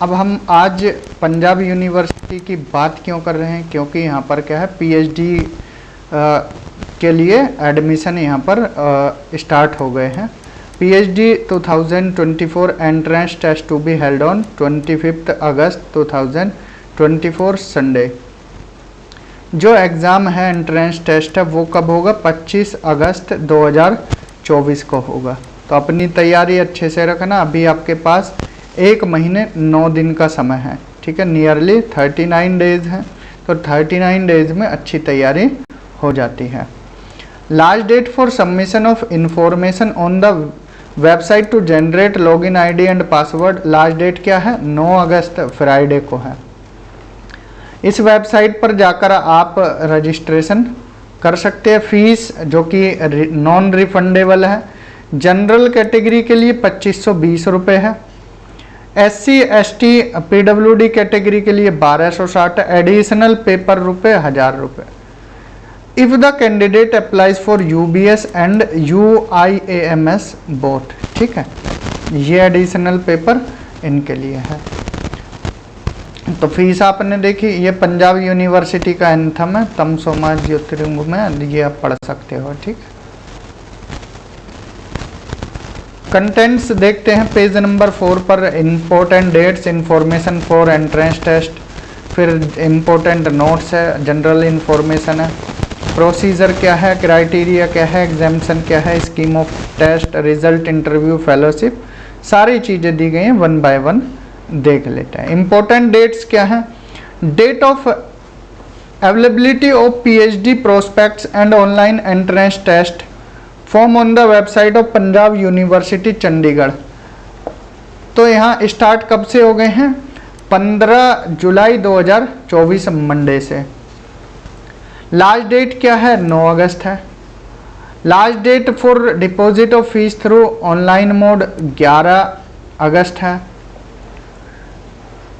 अब हम आज पंजाब यूनिवर्सिटी की बात क्यों कर रहे हैं, क्योंकि यहाँ पर क्या है पीएचडी के लिए एडमिशन यहाँ पर स्टार्ट हो गए हैं। PhD 2024 entrance test to be held on 25 August 2024 Sunday. जो एग्ज़ाम है एंट्रेंस टेस्ट है वो कब होगा, 25 अगस्त 2024 को होगा। तो अपनी तैयारी अच्छे से रखना। अभी आपके पास 1 महीने 9 दिन का समय है, ठीक है, नियरली 39 डेज़ हैं। तो 39 डेज़ में अच्छी तैयारी हो जाती है। Last date for submission of information on the website to generate login ID and password, last date क्या है, 9 अगस्त फ्राइडे को है। इस वेबसाइट पर जाकर आप रजिस्ट्रेशन कर सकते हैं। फीस जो कि नॉन रिफंडेबल है। जनरल कैटेगरी के लिए 2520 रुपये है। SC ST PWD कैटेगरी के लिए 1260 है। एडिशनल पेपर रुपये 1000 रुपये। If the candidate applies for UBS and UIAMS both, ठीक है, ये एडिशनल पेपर इनके लिए है। तो फीस आपने देखी, ये पंजाब यूनिवर्सिटी का एंथम है, तम सोमा ज्योतिर्लिंग में, ये आप पढ़ सकते हो, ठीक है। कंटेंट्स देखते हैं पेज नंबर 4 पर। Important dates, information for entrance test, फिर इम्पोर्टेंट नोट्स है, जनरल इंफॉर्मेशन है, प्रोसीजर क्या है, क्राइटेरिया क्या है, एग्जामिनेशन क्या है, scheme of test, result, interview, fellowship, सारी चीज़ें दी गई हैं, 1 बाय 1 देख लेते हैं। इम्पोर्टेंट डेट्स क्या है, date of availability of PhD prospectus and online entrance test form on the website of Punjab University Chandigarh. तो यहाँ स्टार्ट कब से हो गए हैं, 15 जुलाई 2024 मंडे से। लास्ट डेट क्या है, 9 अगस्त है। Last date for deposit of fees through online mode 11 अगस्त है।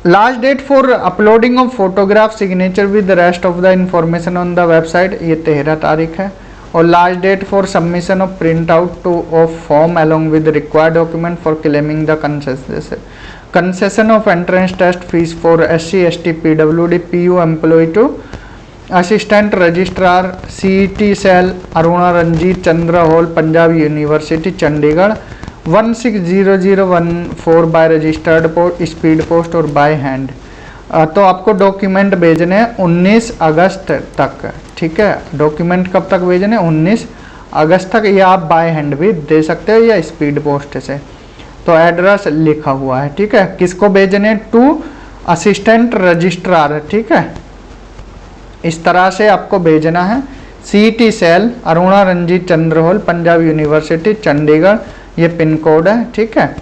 Last date for uploading of photograph signature with rest of the information on the website, ये 13 तारीख है। और last date for submission of print out two of form along with required document for claiming the concession of entrance test fees for SC ST PWD PU employ to assistant registrar CET cell Aruna Ranjit Chandra Hall Punjab University Chandigarh 160014 by registered post, speed post और by hand. तो आपको document भेजने हैं 19 अगस्त तक, ठीक है। Document कब तक भेजने, 19 अगस्त तक, या आप बाय हैंड भी दे सकते हो या स्पीड पोस्ट से। तो एड्रेस लिखा हुआ है, ठीक है, किसको भेजने, टू असिस्टेंट रजिस्ट्रार, ठीक है, इस तरह से आपको भेजना है। CET cell Aruna Ranjit Chandra Hall Punjab University Chandigarh, ये पिन कोड है, ठीक है,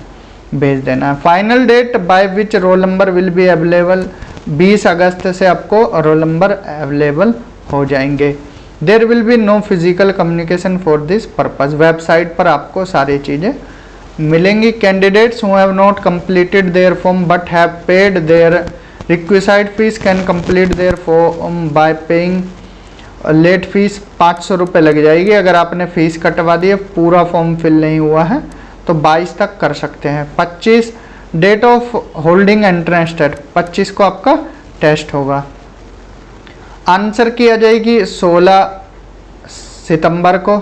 भेज देना है। Final date by which roll number will be available, 20 अगस्त से आपको रोल नंबर अवेलेबल हो जाएंगे। There will be no physical communication for this purpose, website पर आपको सारी चीज़ें मिलेंगी। Candidates who have not completed their form but have paid their requisite fees can complete there form by paying late fees, 500 रुपये लग जाएगी। अगर आपने फीस कटवा दी है, पूरा फॉर्म फिल नहीं हुआ है, तो 22 तक कर सकते हैं। 25 date of holding entrance test, 25 को आपका टेस्ट होगा। आंसर किया जाएगी 16 सितंबर को।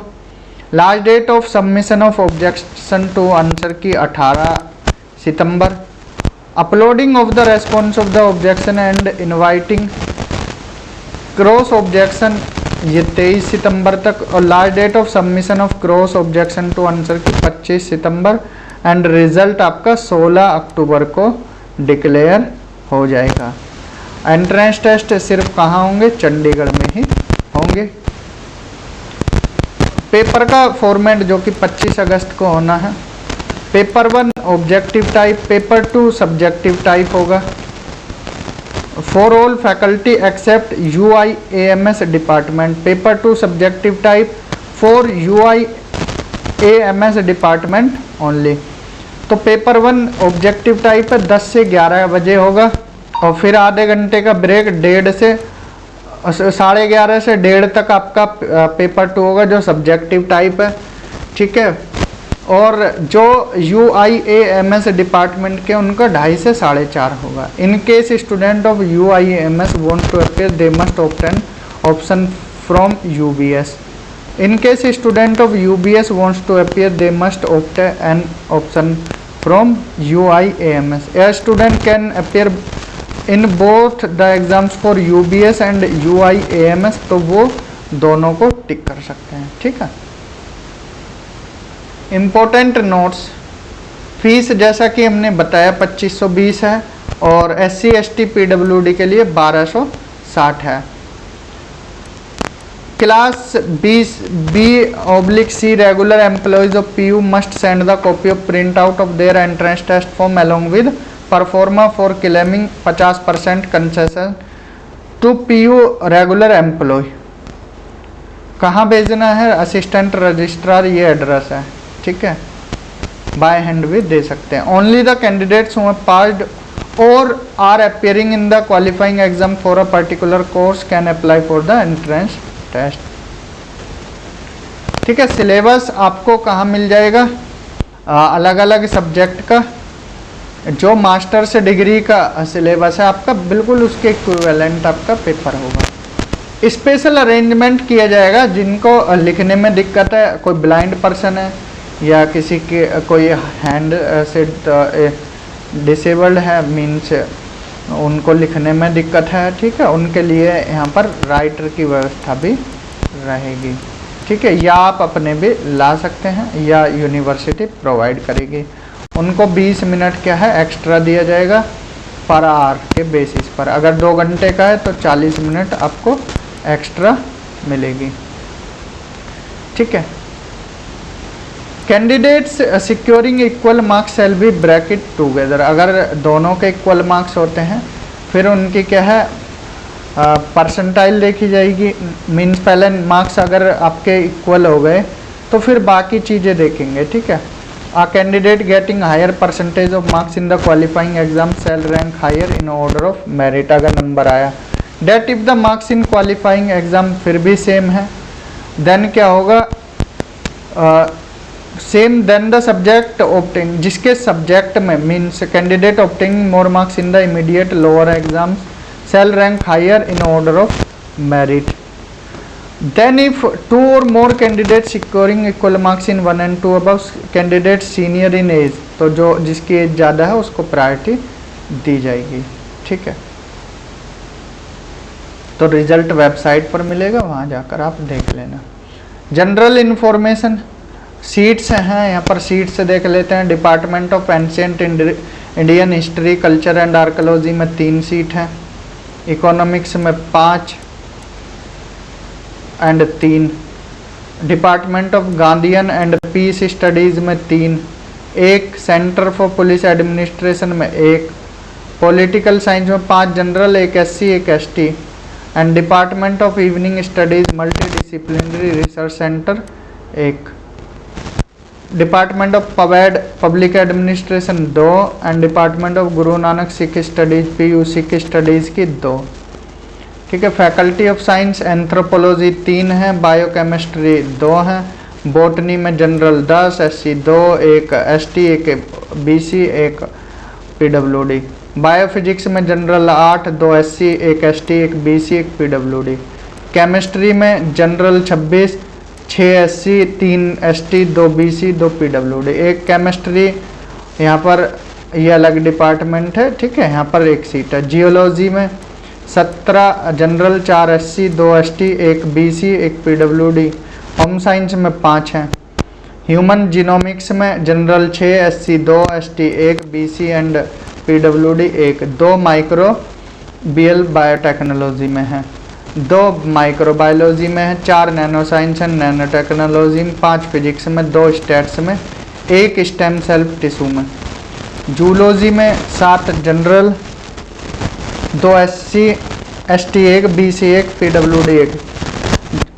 Last date of submission of objection to answer key 18 सितंबर। Uploading of the response of the objection and inviting cross objection, ये 23 सितंबर तक। और last date of submission of cross objection to answer key 25 September and result आपका 16 अक्टूबर को declare हो जाएगा। Entrance test सिर्फ कहाँ होंगे, चंडीगढ़ में ही होंगे। पेपर का फॉर्मेट जो कि 25 अगस्त को होना है। Paper 1 objective type, paper 2 subjective type होगा। For all faculty except UIAMS department, paper 2 subjective type for UIAMS department only. तो पेपर 1 ऑब्जेक्टिव टाइप है, 10 से 11 बजे होगा। और फिर आधे घंटे का ब्रेक, 1:30 से 11:30 से 1:30 तक आपका पेपर 2 होगा जो सब्जेक्टिव टाइप है, ठीक है। और जो UIAMS डिपार्टमेंट के उनका 2.5 से 4.5 होगा। In case student of UIAMS want to appear they must obtain option from UBS। In case student of UBS wants to appear, they must opt an option from UIAMS. A student can appear in both the exams for UBS and UIAMS, तो वो दोनों को टिक कर सकते हैं, ठीक है। Important notes, fees जैसा कि हमने बताया 2520 है और SC ST PWD के लिए 1260 है। Class B/C regular employees of PU must send the copy of print out of their entrance test form along with proforma for claiming 50% concession to PU regular employee. कहाँ भेजना है? Assistant registrar, ये address है, ठीक है। By hand भी दे सकते हैं। Only the candidates who have passed और are appearing in the qualifying exam for a particular course can apply for the entrance test, ठीक है। सिलेबस आपको कहाँ मिल जाएगा? अलग अलग सब्जेक्ट का जो मास्टर्स डिग्री का सिलेबस है आपका, बिल्कुल उसके इक्विवेलेंट आपका पेपर होगा। स्पेशल अरेंजमेंट किया जाएगा जिनको लिखने में दिक्कत है, कोई ब्लाइंड पर्सन है या किसी के कोई हैंड से डिसेबल्ड है, मीन्स उनको लिखने में दिक्कत है, ठीक है, उनके लिए यहाँ पर राइटर की व्यवस्था भी रहेगी, ठीक है। या आप अपने भी ला सकते हैं या यूनिवर्सिटी प्रोवाइड करेगी। उनको 20 मिनट क्या है एक्स्ट्रा दिया जाएगा पर आवर के बेसिस पर। अगर 2 घंटे का है तो 40 मिनट आपको एक्स्ट्रा मिलेगी, ठीक है। Candidates securing equal marks shall be bracket together. अगर दोनों के इक्वल मार्क्स होते हैं फिर उनकी क्या है परसेंटाइल देखी जाएगी। मीन्स पहले मार्क्स अगर आपके इक्वल हो गए तो फिर बाकी चीज़ें देखेंगे, ठीक है। A candidate getting higher percentage of marks in the qualifying exam shall rank higher in order of merit। अगर नंबर आया that if the marks in qualifying exam फिर भी सेम है, then क्या होगा? Same then the subject opting, जिसके subject में means candidate opting more marks in the immediate lower exam shall rank higher in order of merit। Then if 2 or more candidates securing equal marks in 1 and 2 above candidates senior in age, तो जो जिसकी as ज़्यादा है उसको priority दी जाएगी, ठीक है। तो रिजल्ट वेबसाइट पर मिलेगा, वहाँ जाकर आप देख लेना। जनरल इंफॉर्मेशन, सीट्स हैं यहाँ पर, सीट्स देख लेते हैं। Department of ancient Indian history culture and archaeology में 3 सीट हैं। इकोनॉमिक्स में 5 and 3। Department of Gandhian and peace studies में 3। 1 सेंटर फॉर पुलिस एडमिनिस्ट्रेशन में 1। पॉलिटिकल साइंस में 5 general, 1 SC 1 ST। And department of evening studies multi disciplinary research centre 1। Department of पवेड public administration 2 and department of Guru Nanak Sikh studies PU Sikh studies की 2, ठीक है। Faculty of science anthropology 3 है, biochemistry 2 है, botany में general 10, SC 2, 1 ST 1 BC 1 PWD। Biophysics में general 8, 2 SC 1 ST 1 BC 1 PWD। Chemistry में general 26, 6 SC 3 ST 2 BC 2 PWD। एक chemistry यहाँ पर ये अलग डिपार्टमेंट है, ठीक है, यहाँ पर 1 सीट है। जियोलॉजी में 17 general, 4 SC 2 ST 1 BC 1 PWD। Home science में 5 हैं। ह्यूमन जीनोमिक्स में general 6 SC 2 ST 1 BC and PWD 1। 2 microbial biotechnology में है, 2 माइक्रोबायोलॉजी में है, 4 nano science and nano technology में, 5 फिजिक्स में, 2 स्टैट्स में, 1 स्टेम सेल टिश्यू में। जूलॉजी में 7 general, 2 SC ST 1 BC 1 PWD 1।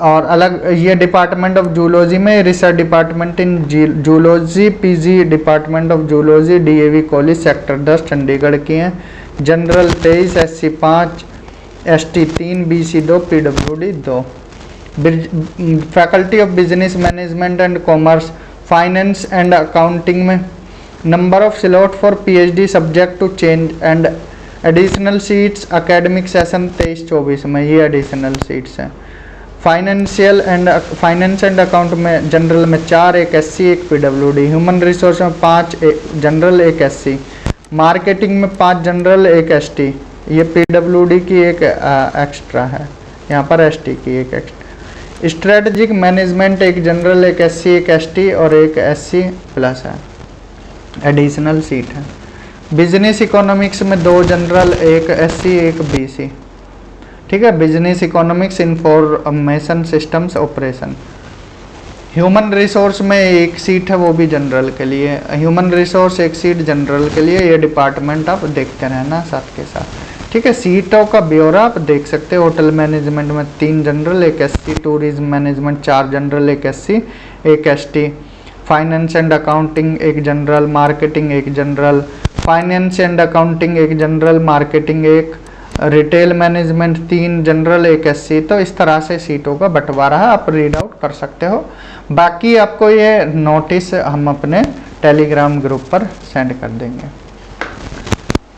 और अलग ये डिपार्टमेंट ऑफ जूलॉजी में research department in zoology PG department of zoology DAV college sector 10 Chandigarh की हैं। General 23 SC 5 ST 3 BC 2 PWD 2। Faculty of business management and commerce finance and accounting में number of slot for PhD subject to change and additional seats academic session 23-24 में, ये additional seats हैं। Finance and account में general में 4, एक SC, एक PWD. Human resource में 5, एक जनरल, एक एससी। मार्केटिंग में 5 जनरल, एक एसटी। ये पीडब्ल्यूडी की एक एक्स्ट्रा है, यहाँ पर एसटी की एक एक्स्ट्रा। स्ट्रेटजिक मैनेजमेंट एक जनरल, एक एससी, एक एसटी और एक एससी प्लस है, एडिशनल सीट है। बिजनेस इकोनॉमिक्स में 2 जनरल, एक एससी, एक बीसी। ठीक है, business economics information systems operation. Human resource में 1 सीट है, वो भी जनरल के लिए। ह्यूमन रिसोर्स 1 सीट जनरल के लिए। ये डिपार्टमेंट आप देखते रहना साथ के साथ। ठीक है, सीटों का ब्यौरा आप देख सकते हो। होटल मैनेजमेंट में 3 जनरल, एक एससी। टूरिज्म मैनेजमेंट 4 जनरल, एक एससी, एक ST. Finance and accounting 1 general, marketing 1 general. Finance and accounting 1 general, marketing 1, retail management 3 general, 1 SC. तो इस तरह से सीटों का बंटवारा है, आप रीड आउट कर सकते हो। बाकी आपको ये नोटिस हम अपने टेलीग्राम ग्रुप पर सेंड कर देंगे।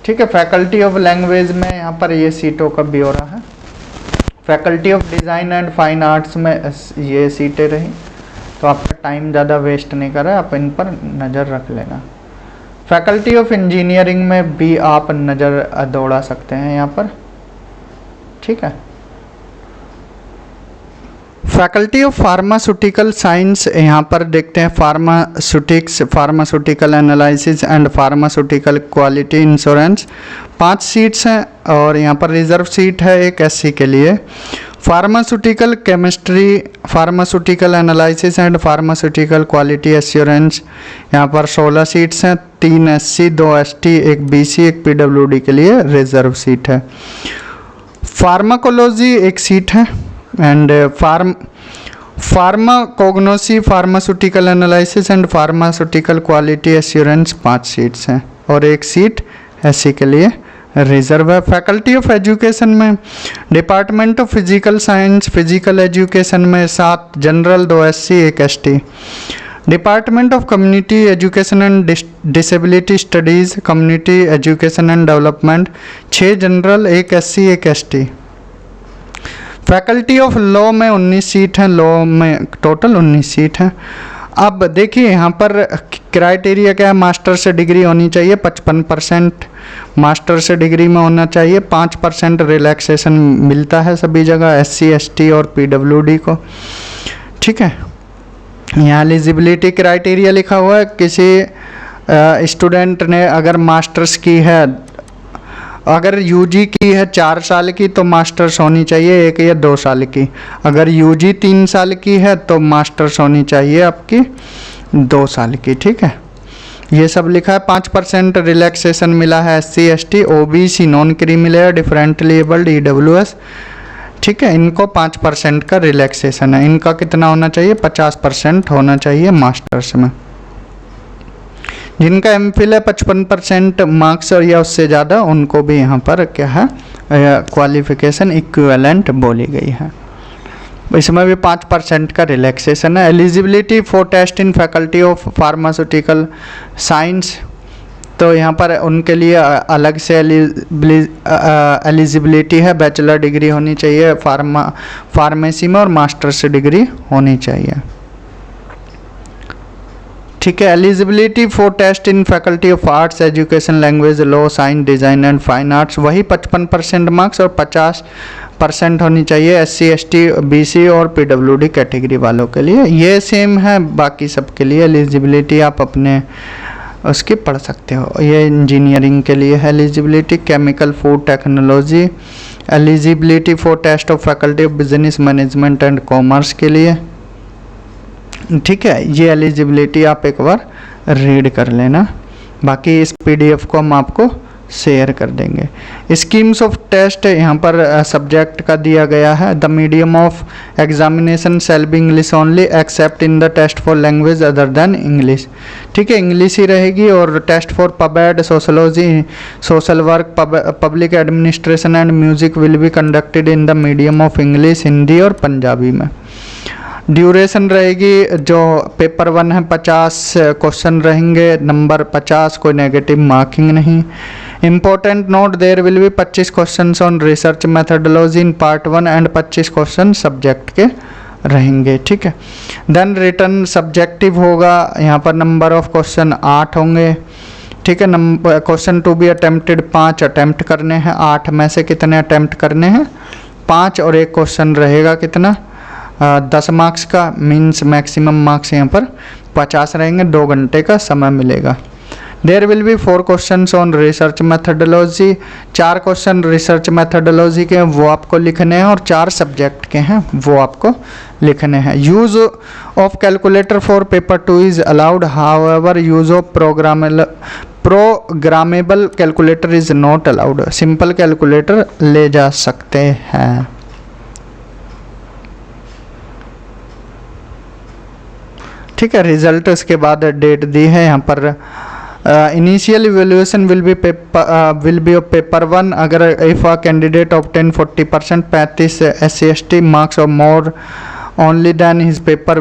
ठीक है, फैकल्टी ऑफ लैंग्वेज में यहाँ पर ये सीटों का ब्यौरा है। Faculty of design and fine arts में ये सीटें रही। तो आपका टाइम ज़्यादा वेस्ट नहीं कर रहा है, आप इन पर नज़र रख लेना। फैकल्टी ऑफ इंजीनियरिंग में भी आप नज़र दौड़ा सकते हैं यहाँ पर। ठीक है, फैकल्टी ऑफ फार्मास्यूटिकल साइंस यहाँ पर देखते हैं। Pharmaceutical analysis and pharmaceutical quality insurance 5 seats हैं और यहाँ पर रिजर्व सीट है एक एससी के लिए। Pharmaceutical chemistry, pharmaceutical analysis and pharmaceutical quality assurance, यहाँ पर 16 सीट्स हैं, 3 एससी, 2 एसटी, 1 बीसी, 1 पीडब्ल्यूडी के लिए रिजर्व सीट है। फार्माकोलॉजी 1 सीट है and pharmacognosy, pharmaceutical analysis and pharmaceutical quality assurance 5 seats हैं और 1 सीट एससी के लिए रिजर्व है। फैकल्टी ऑफ एजुकेशन में department of physical science, physical education में 7 general, 2 SC, 1 ST. Department of community education and disability studies, community education and development 6 general, 1 SC, 1 ST. Faculty of law में 19 seat हैं, law में total 19 seat हैं। अब देखिए यहाँ पर क्राइटेरिया क्या है, मास्टर से डिग्री होनी चाहिए 55%, मास्टर से डिग्री में होना चाहिए, 5% रिलैक्सेशन मिलता है सभी जगह एससी, एसटी और पीडब्ल्यूडी को। ठीक है, यहाँ एलिजिबिलिटी क्राइटेरिया लिखा हुआ है। किसी स्टूडेंट ने अगर मास्टर्स की है, अगर यूजी की है 4 साल की तो मास्टर्स होनी चाहिए 1 या 2 साल की। अगर यूजी 3 साल की है तो मास्टर्स होनी चाहिए आपकी 2 साल की। ठीक है, ये सब लिखा है। 5% रिलैक्सेशन मिला है SC, ST, OBC, non creamy layer, differently abled, EWS. ठीक है, इनको 5% का रिलैक्सेशन है। इनका कितना होना चाहिए, 50% होना चाहिए मास्टर्स में। जिनका एमफिल है 55% मार्क्स और या उससे ज़्यादा, उनको भी यहाँ पर क्या है क्वालिफिकेशन इक्विवेलेंट बोली गई है। इसमें भी 5% का रिलैक्सेशन है। Eligibility for test in faculty of pharmaceutical science, तो यहाँ पर उनके लिए अलग से एलिजिबिलिटी है। बैचलर डिग्री होनी चाहिए फार्मेसी में और मास्टर्स डिग्री होनी चाहिए। ठीक है, eligibility for test in faculty of arts, education, language, law, science, design and fine arts, वही 55% मार्क्स और 50% होनी चाहिए एससी, एसटी, बीसी और पीडब्ल्यूडी कैटेगरी वालों के लिए। ये सेम है बाकी सब के लिए। एलिजिबिलिटी आप अपने उसकी पढ़ सकते हो। ये इंजीनियरिंग के लिए है eligibility. Chemical, food technology, eligibility for test of faculty of business management and commerce के लिए। ठीक है, ये एलिजिबिलिटी आप एक बार रीड कर लेना। बाकी इस पीडीएफ को हम आपको शेयर कर देंगे। स्कीम्स ऑफ टेस्ट यहाँ पर सब्जेक्ट का दिया गया है। The medium of examination shall be English only except in the test for language other than English. ठीक है, इंग्लिश ही रहेगी। और test for pub ad, sociology, social work, public administration and music will be conducted in the medium of English, Hindi और पंजाबी में। Duration रहेगी जो paper 1 है 50 क्वेश्चन रहेंगे, नंबर 50, कोई नेगेटिव मार्किंग नहीं। Important note, there will be 25 questions on research methodology in part 1 and 25 question subject के रहेंगे, ठीक है। देन रिटर्न सब्जेक्टिव होगा, यहाँ पर नंबर ऑफ क्वेश्चन 8 होंगे, ठीक है। Number question to be attempted 5 attempt करने हैं, 8 में से कितने अटेम्प्ट करने हैं 5, और एक क्वेश्चन रहेगा कितना 10 मार्क्स का, मीन्स मैक्सिमम मार्क्स यहाँ पर 50 रहेंगे, 2 घंटे का समय मिलेगा। There will be 4 questions on research methodology, 4 question research methodology के हैं वो आपको लिखने हैं, और 4 सब्जेक्ट के हैं वो आपको लिखने हैं। Use of calculator for paper 2 is allowed, however use of programmable calculator is not allowed, simple calculator ले जा सकते हैं। ठीक है, रिजल्ट उसके बाद डेट दी है यहाँ पर। Initial evaluation will be of paper 1, अगर if a candidate obtain 40% 35 SC/ST marks और more only then his paper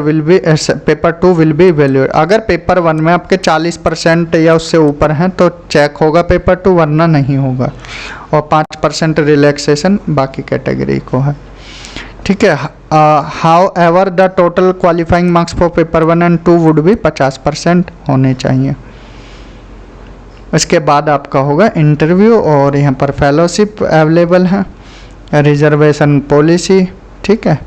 2 will be evaluate. अगर पेपर 1 में आपके 40% या उससे ऊपर हैं तो चेक होगा पेपर 2, वरना नहीं होगा, और 5% रिलैक्सेशन बाकी कैटेगरी को है, ठीक है। How ever the total qualifying marks for paper 1 and 2 would भी 50% होने चाहिए। इसके बाद आपका होगा इंटरव्यू, और यहाँ पर फेलोशिप अवेलेबल है, रिजर्वेशन पॉलिसी, ठीक है।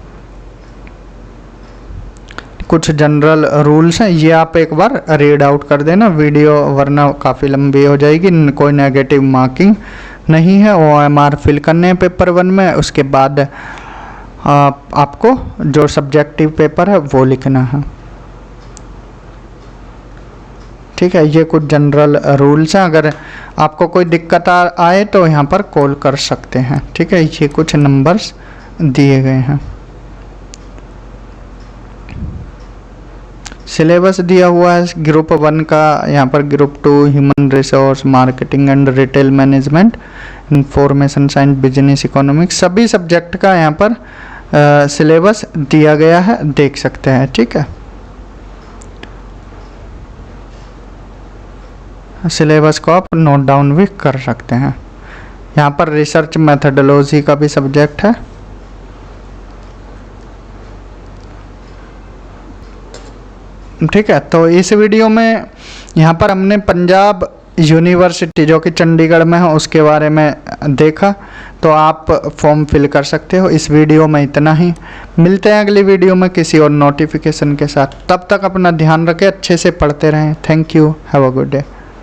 कुछ जनरल रूल्स हैं, ये आप एक बार रीड आउट कर देना वीडियो, वरना काफ़ी लंबी हो जाएगी। कोई नेगेटिव मार्किंग नहीं है, OMR फिल करने हैं पेपर 1 में, उसके बाद आपको जो सब्जेक्टिव पेपर है वो लिखना है, ठीक है। ये कुछ जनरल रूल्स हैं, अगर आपको कोई दिक्कत आए तो यहाँ पर कॉल कर सकते हैं, ठीक है। ये कुछ नंबर्स दिए गए हैं। सिलेबस दिया हुआ है ग्रुप 1 का, यहाँ पर group 2 human resource, marketing and retail management, information science, business, economics, सभी सब्जेक्ट का यहाँ पर सिलेबस दिया गया है, देख सकते हैं, ठीक है। सिलेबस को आप नोट डाउन भी कर सकते हैं। यहाँ पर रिसर्च मेथडोलॉजी का भी सब्जेक्ट है, ठीक है। तो इस वीडियो में यहाँ पर हमने पंजाब यूनिवर्सिटी जो कि चंडीगढ़ में है उसके बारे में देखा, तो आप फॉर्म फिल कर सकते हो। इस वीडियो में इतना ही, मिलते हैं अगली वीडियो में किसी और नोटिफिकेशन के साथ। तब तक अपना ध्यान रखें, अच्छे से पढ़ते रहें। Thank you, have a good day.